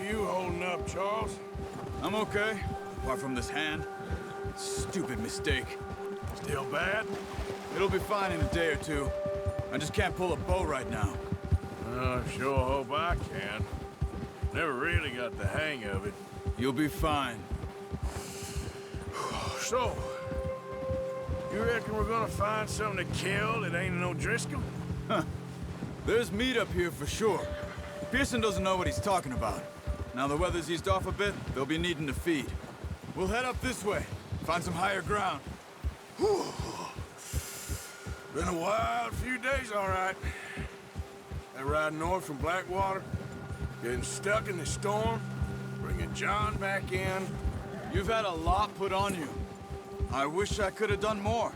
you holding up, Charles? I'm okay, apart from this hand. Stupid mistake. Still bad? It'll be fine in a day or two. I just can't pull a bow right now. I sure hope I can. Never really got the hang of it. You'll be fine. So, you reckon we're gonna find something to kill that ain't no Driscoll? Huh. There's meat up here for sure. Pearson doesn't know what he's talking about. Now the weather's eased off a bit, they'll be needing to feed. We'll head up this way, find some higher ground. Whew. Been a wild few days, all right. That ride north from Blackwater, getting stuck in the storm, bringing John back in. You've had a lot put on you. I wish I could have done more.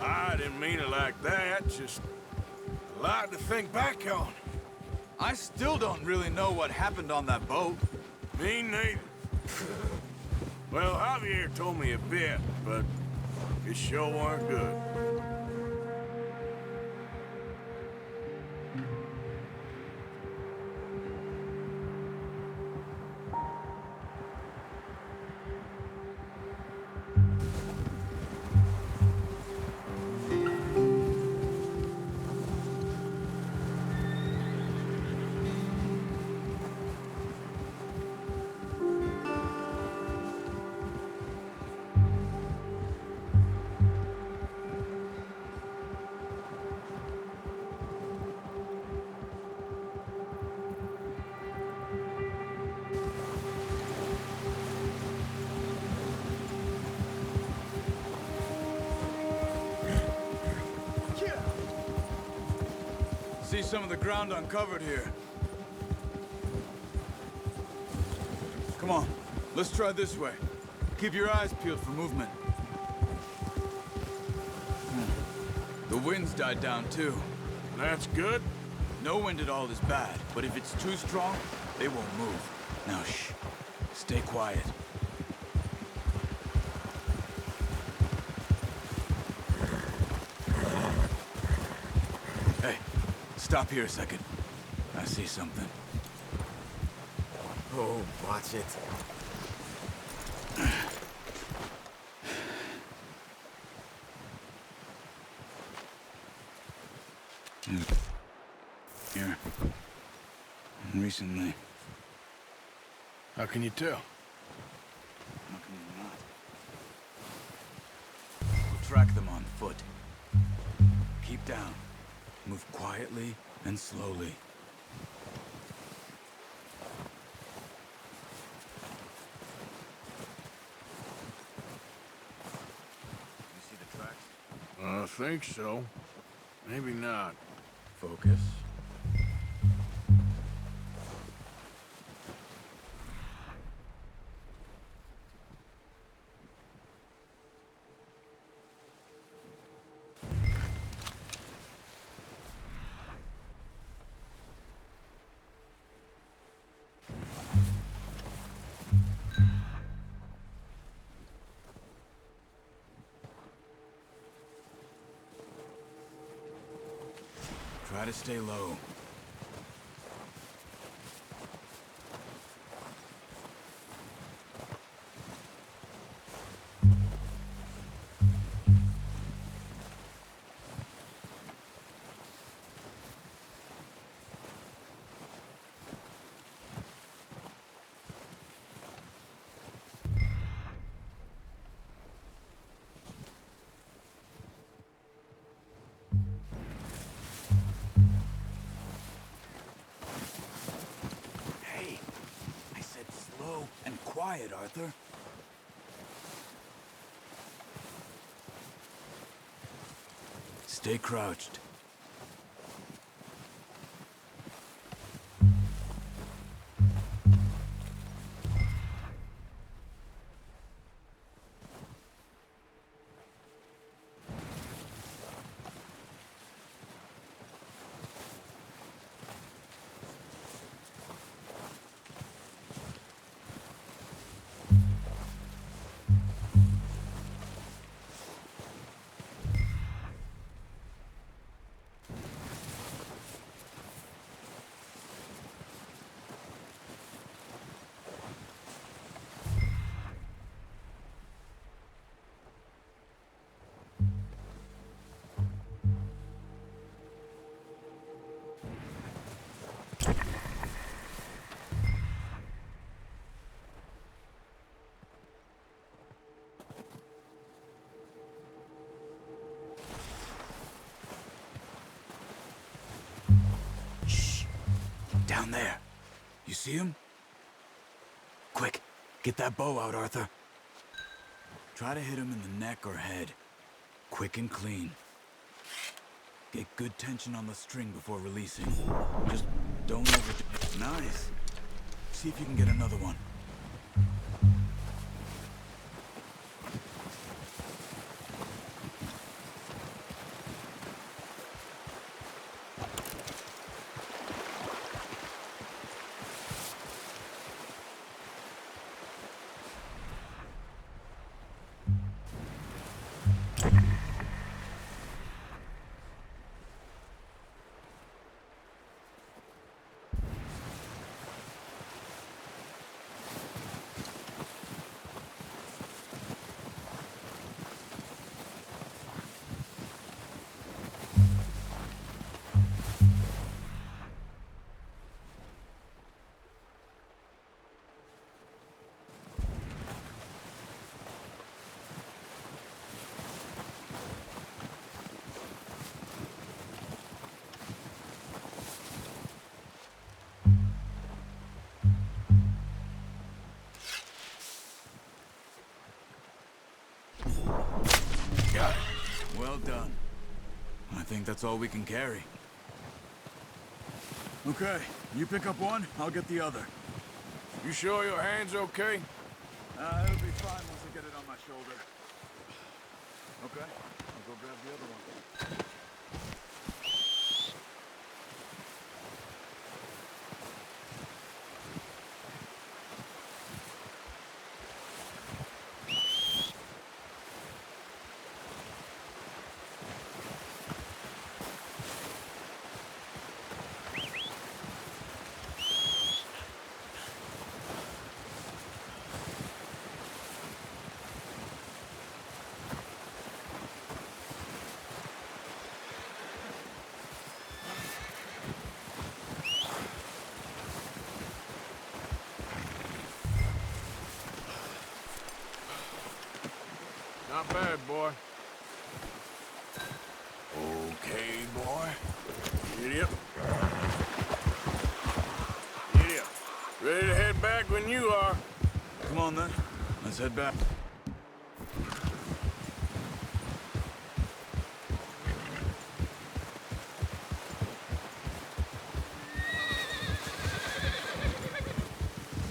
I didn't mean it like that, just a lot to think back on. I still don't really know what happened on that boat. Me neither. Well, Javier told me a bit, but it sure weren't good. See some of the ground uncovered here. Come on, let's try this way. Keep your eyes peeled for movement. The wind's died down too. That's good. No wind at all is bad, but if it's too strong, they won't move. Now shh, stay quiet. Hey, stop here a second. I see something. Oh, watch it. Here. Recently. How can you tell? How can you not? We'll track them on foot. Keep down. Move quietly and slowly. You see the tracks? I think so. Maybe not. Focus. Try to stay low. Quiet, Arthur. Stay crouched. Down there. You see him? Quick, get that bow out, Arthur. Try to hit him in the neck or head. Quick and clean. Get good tension on the string before releasing. Just don't overdo it. Nice. See if you can get another one. Got it. Well done. I think that's all we can carry. Okay, you pick up one, I'll get the other. You sure your hand's okay? It'll be fine once I get it on my shoulder. Okay, I'll go grab the other one. Not bad, boy. Okay, boy. Giddy up. Giddy up. Ready to head back when you are. Come on then, let's head back.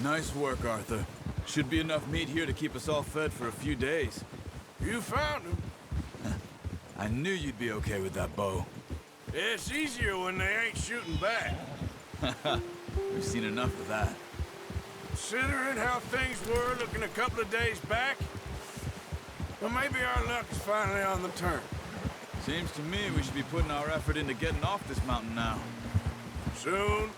Nice work, Arthur. Should be enough meat here to keep us all fed for a few days. You found him. I knew you'd be okay with that bow. It's easier when they ain't shooting back. We've seen enough of that. Considering how things were looking a couple of days back, well, maybe our luck is finally on the turn. Seems to me we should be putting our effort into getting off this mountain now. Soon.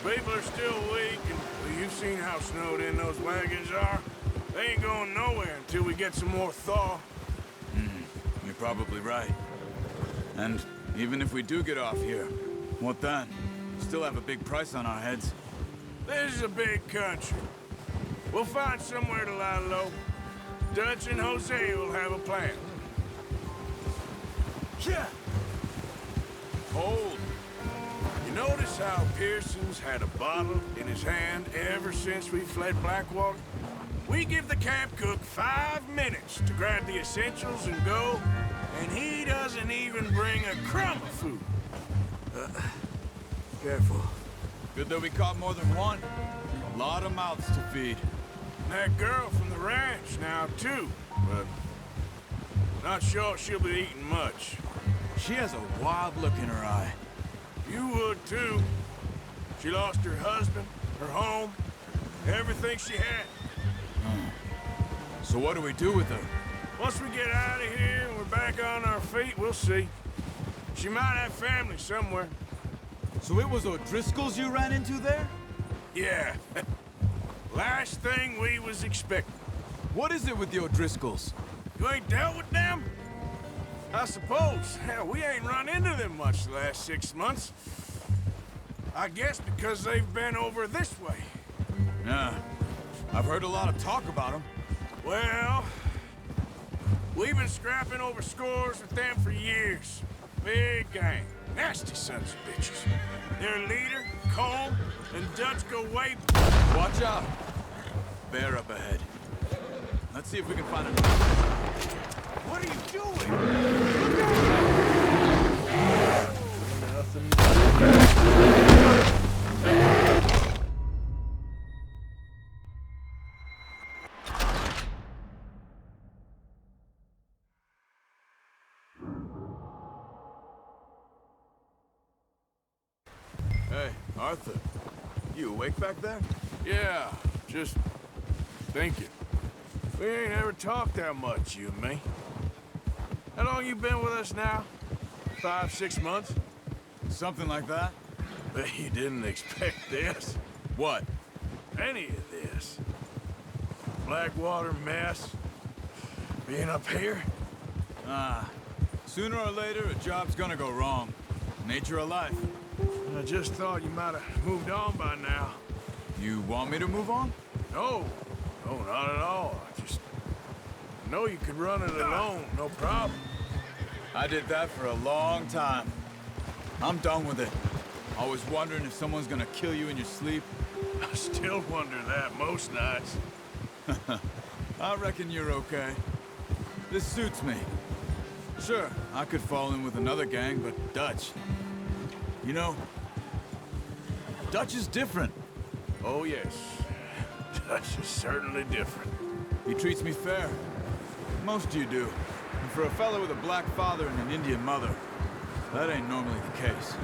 People are still weak, and well, you've seen how snowed in those wagons are. They ain't going nowhere until we get some more thaw. You're probably right. And even if we do get off here, what then? Still have a big price on our heads. This is a big country. We'll find somewhere to lie low. Dutch and Jose will have a plan. Yeah. Hold. You notice how Pearson's had a bottle in his hand ever since we fled Blackwater? We give the camp cook 5 minutes to grab the essentials and go, and he doesn't even bring a crumb of food. Careful. Good that we caught more than one. A lot of mouths to feed. And that girl from the ranch now, too, but not sure she'll be eating much. She has a wild look in her eye. You would, too. She lost her husband, her home, everything she had. So what do we do with her? Once we get out of here and we're back on our feet, we'll see. She might have family somewhere. So it was O'Driscoll's you ran into there? Yeah. Last thing we was expecting. What is it with the O'Driscolls? You ain't dealt with them? I suppose. Hell, we ain't run into them much the last 6 months. I guess because they've been over this way. Yeah. I've heard a lot of talk about them. Well, we've been scrapping over scores with them for years. Big gang. Nasty sons of bitches. Their leader, Colm, and Dutch go way... Watch out! Bear up ahead. Let's see if we can find a... What are you doing? Look Hey, Arthur. You awake back there? Yeah, just thinking. We ain't ever talked that much, you and me. How long you been with us now? 5, 6 months? Something like that? Bet you didn't expect this. What? Any of this. Blackwater mess. Being up here. Sooner or later, a job's gonna go wrong. Nature of life. I just thought you might have moved on by now. You want me to move on? No, not at all. I just know you could run it alone, no problem. I did that for a long time. I'm done with it. Always wondering if someone's gonna kill you in your sleep. I still wonder that most nights. I reckon you're okay. This suits me. Sure, I could fall in with another gang, but Dutch... You know, Dutch is different. Oh, yes. Dutch is certainly different. He treats me fair. Most of you do. And for a fellow with a black father and an Indian mother, that ain't normally the case.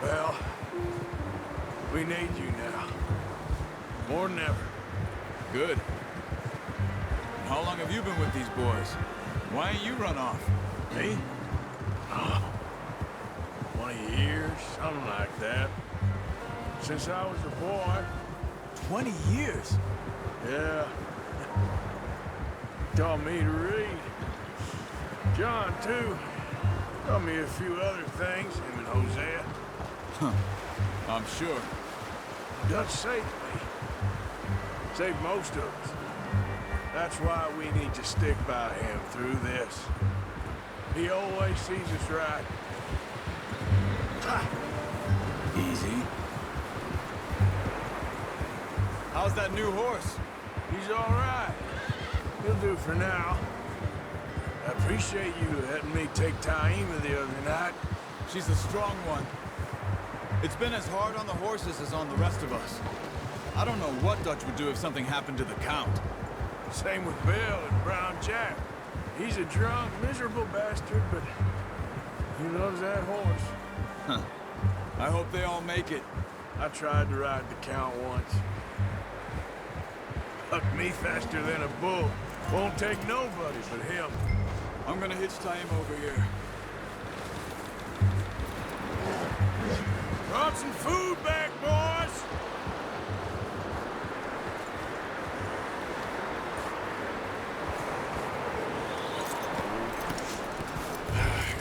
Well, we need you now. More than ever. Good. And how long have you been with these boys? Why ain't you run off? Me? 20 years, something like that. Since I was a boy. 20 years? Yeah. Taught me to read. John, too. Taught me a few other things, him and Hosea. Huh. I'm sure. Dutch saved me. Saved most of us. That's why we need to stick by him through this. He always sees us right. Easy. How's that new horse? He's all right. He'll do for now. I appreciate you letting me take Taima the other night. She's a strong one. It's been as hard on the horses as on the rest of us. I don't know what Dutch would do if something happened to the Count. Same with Bill and Brown Jack. He's a drunk, miserable bastard, but he loves that horse. Huh. I hope they all make it. I tried to ride the Count once. Hucked me faster than a bull. Won't take nobody but him. I'm gonna hitch tie him over here. Brought some food back, boys!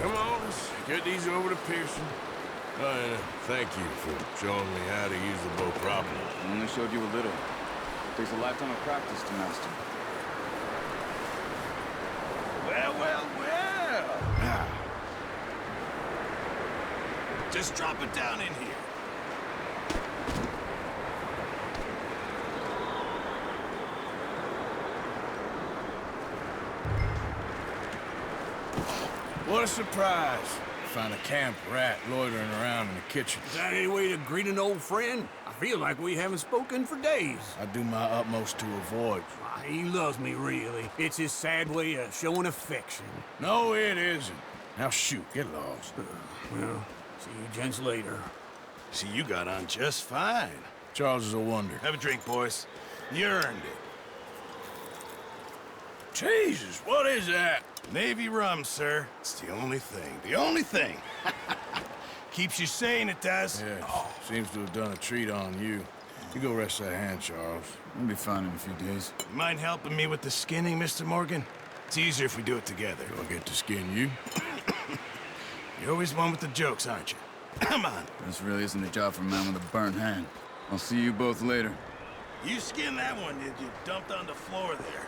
Come on, let's get these over to Pearson. Thank you for showing me how to use the bow properly. I only showed you a little. Takes a lifetime of practice to master. Well. Just drop it down in here. What a surprise. Find a camp rat loitering around in the kitchen. Is that any way to greet an old friend? I feel like we haven't spoken for days. I do my utmost to avoid. Why, he loves me, really. It's his sad way of showing affection. No, it isn't. Now shoot, get lost. Well, see you gents later. See, you got on just fine. Charles is a wonder. Have a drink, boys. You earned it. Jesus, what is that? Navy rum, sir. It's the only thing. The only thing. Keeps you sane, it does. Yeah, seems to have done a treat on you. You go rest that hand, Charles. I'll be fine in a few days. You mind helping me with the skinning, Mr. Morgan? It's easier if we do it together. Do I get to skin you? You're always one with the jokes, aren't you? Come on. This really isn't a job for a man with a burnt hand. I'll see you both later. You skinned that one, did you? Dumped on the floor there.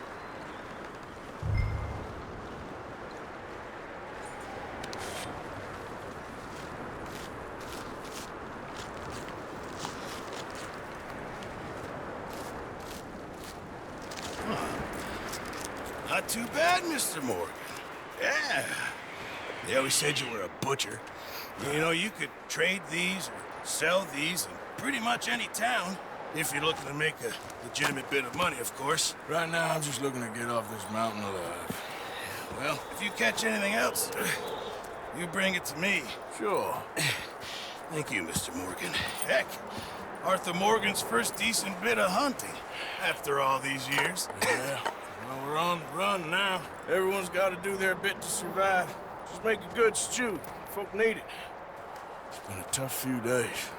not too bad, Mr. Morgan. Yeah. They always said you were a butcher. You know, you could trade these or sell these in pretty much any town. If you're looking to make a legitimate bit of money, of course. Right now, I'm just looking to get off this mountain alive. Well, if you catch anything else, you bring it to me. Sure. Thank you, Mr. Morgan. Heck, Arthur Morgan's first decent bit of hunting after all these years. Yeah. Well, we're on the run now. Everyone's got to do their bit to survive. Just make a good stew. Folk need it. It's been a tough few days.